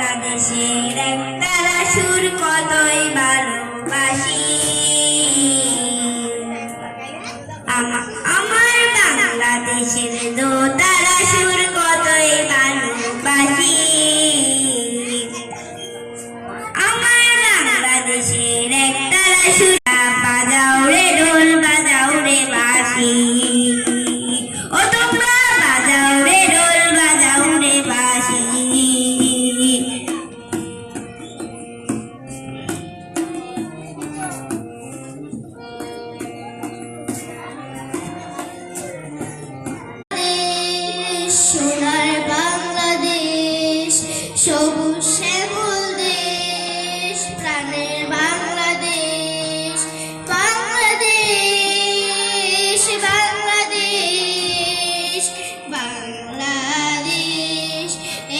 বাংলাদেশের একতারা সুর কতই ভালোবাসি। আমার বাংলাদেশের দোতারা সুর কতই ভালোবাসি। আমার বাংলাদেশের একতারা সুর বাজাও রে ঢোল বাজাও রে বাঁশি। ও তোমরা বাজাও রে ঢোল বাজাও রে বাঁশি। সোনার বাংলাদেশ সবুজ শ্যামল দেশ, প্রাণের বাংলাদেশ বাংলাদেশ বাংলাদেশ বাংলাদেশ,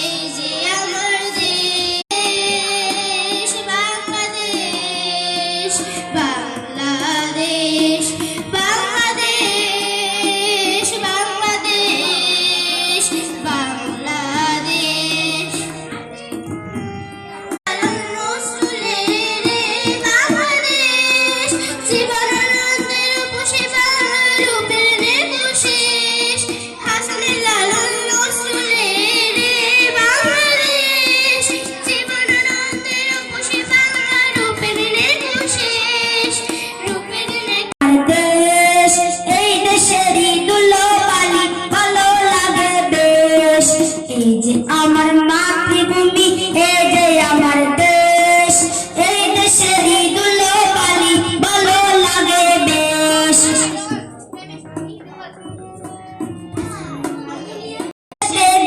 এই যে আমার দেশ বাংলাদেশ বাংলাদেশ বাংলাদেশ বাংলাদেশ বাংলাদেশ। জীবনানন্দের উপসে বাংলা রূপের নির্বিশেষ, হাসানে লালন নজরুলের বাংলাদেশ। জীবনানন্দের উপসে বাংলা রূপের নির্বিশেষ, রূপের দেশ, এই দেশেরই ধুলোবালি ভালো লাগে বেশ। এই যে আমার মাতৃভূমি, এই যে আমার দেশ, এই দেশেরই ধুলোবালি ভালো লাগে বেশ।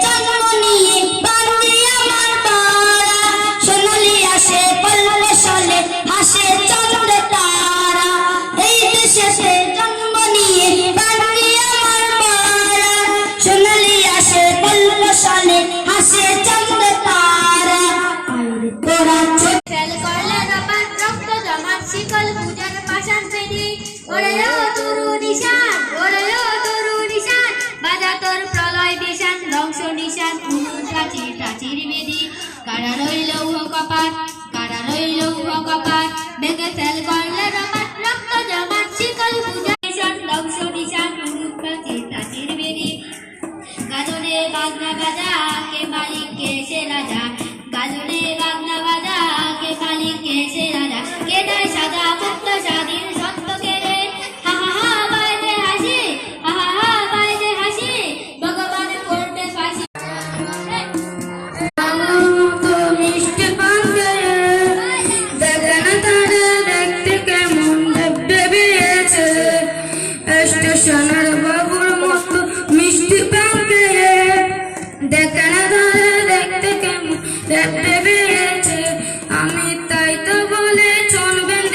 জন্ম নিয়ে বান্ধে আমার পাড়া, সোনালি আসে পল্লে সলে হাসে চন্দ্র তারা। এই দেশে জন্ম নিয়ে বান্ধে আমার পাড়া, সোনালি আসে পল্লে সলে হাসে চন্দ্র তারা। তোরা খেল করলে রপাত রক্ত জমাট শিকল পূজার পাশান পেরি, ওরে ও তরু নিশান, ওরে ও তরু নিশান, বাজা তোর প্রলয় বিশান ধ্বংস নিশান প্রাচীর প্রাচীর বেদি। কারা রইল কপাট, কারা রইল কপাট, বেগে ফেল করলে রপাত রক্ত জমাট শিকল পূজার নিশান ধ্বংস নিশান প্রাচীর প্রাচীর বেদি। গাজনে বাজনা বাজা কে মালিক কে সে রাজা, গাজনে বাজনা বাজা কে মালিক কে সে রাজা। কে দেয় সাজা মুক্ত স্বাধীন সত্য কে রে, হা হা হা বাইরে হাসি, হা হা হা বাইরে হাসি, ভগবান করবে ফাঁসি। মিষ্টি পাঙ্গে দেখে না তারা দেখতে কেমন ভেবেছে, স্টেশনের বাবুর মতো মিষ্টি পাঙ্গে দেখে না তারা দেখতে কেমন ভেবেছে। আমি তাই তো বলে চলবেন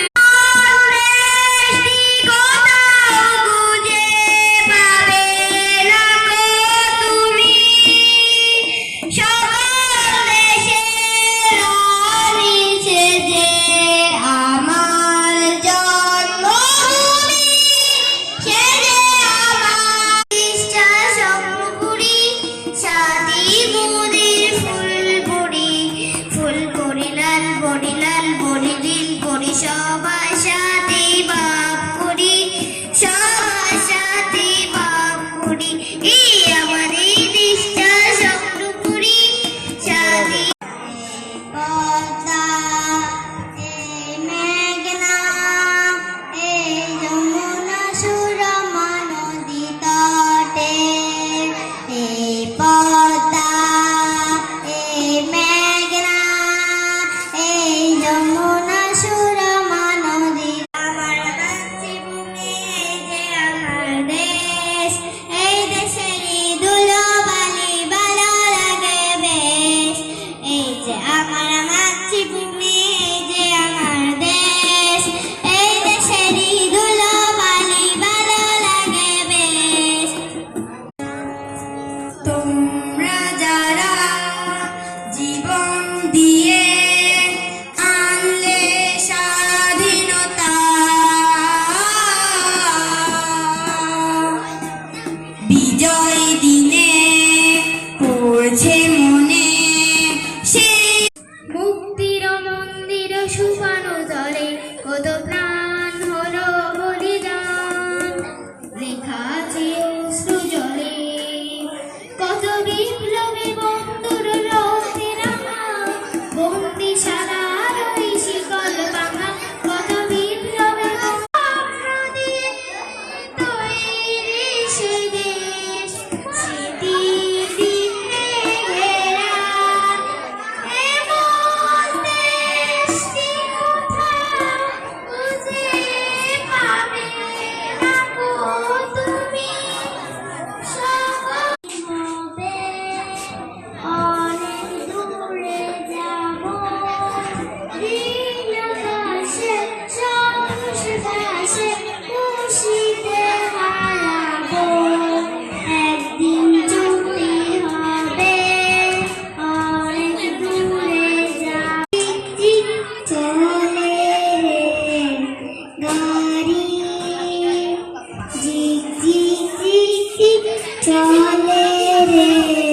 গাড়ি ঝিক ঝিক ঝিক ঝিক চলে রে